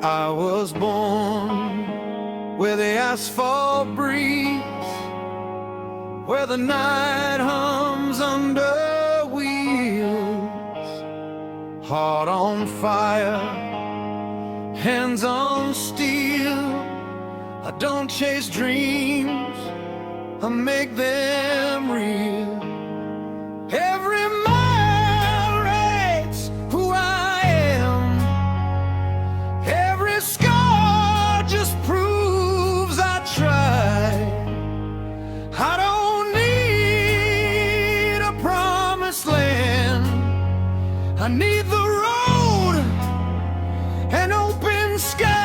I was born where the asphalt breathes, where the night hums under wheels. Heart on fire, hands on steel. I don't chase dreams, I make them real. Every mile writes who I am. Every scar just proves I tried. I don't need a promised land. I need the road and open skies.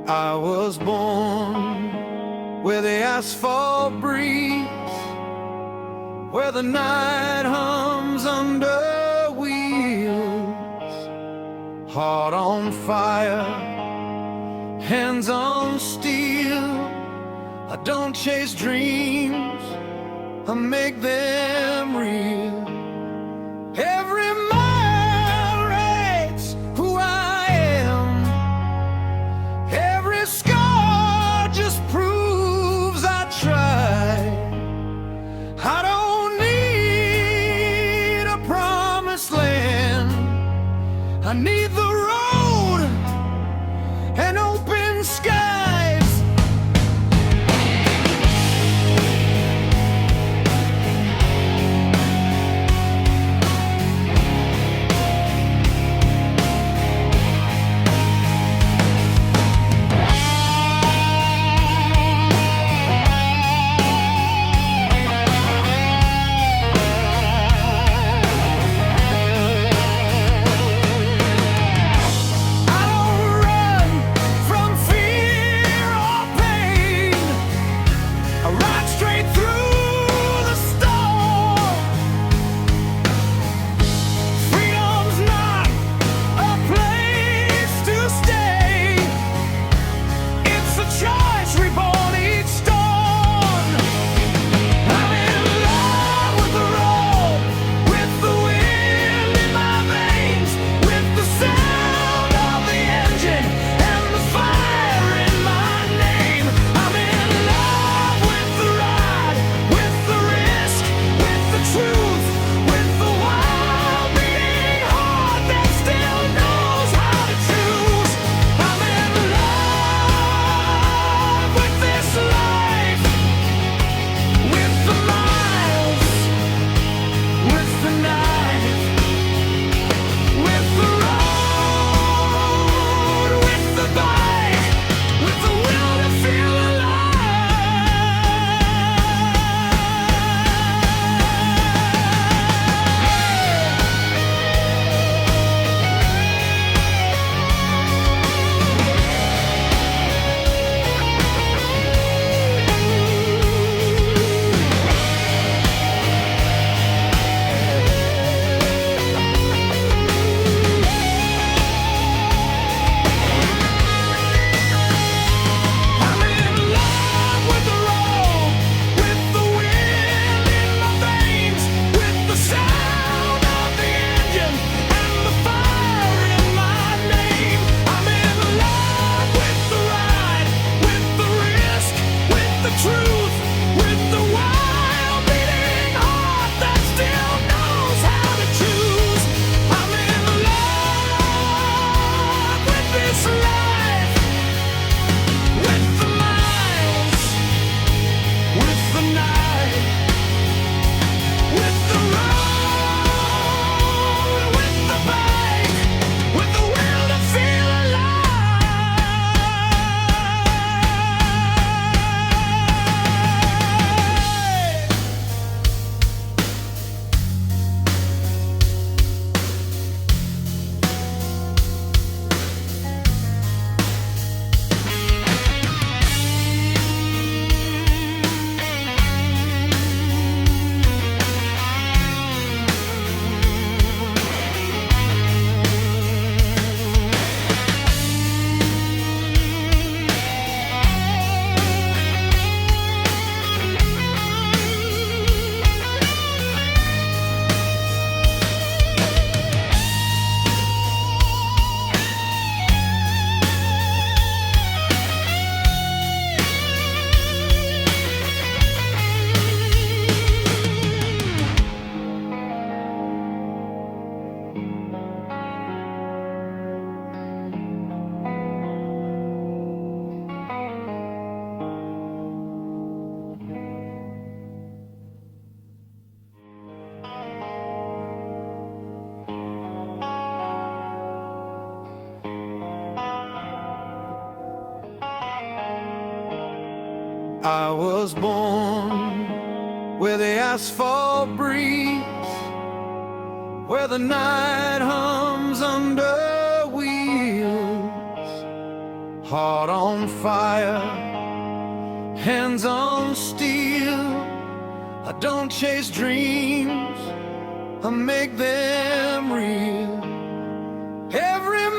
I was born where the asphalt breathes, where the night hums under wheels. heart on fire, hands on steel. I don't chase dreams, I make them real. Every mile writes who I am. Every scar just proves I tried. I don't need a promised land, I need the road and open skies. I was born where the asphalt breathes, where the night hums under wheels. Heart on fire, hands on steel. I don't chase dreams, I make them real. Every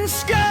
sky.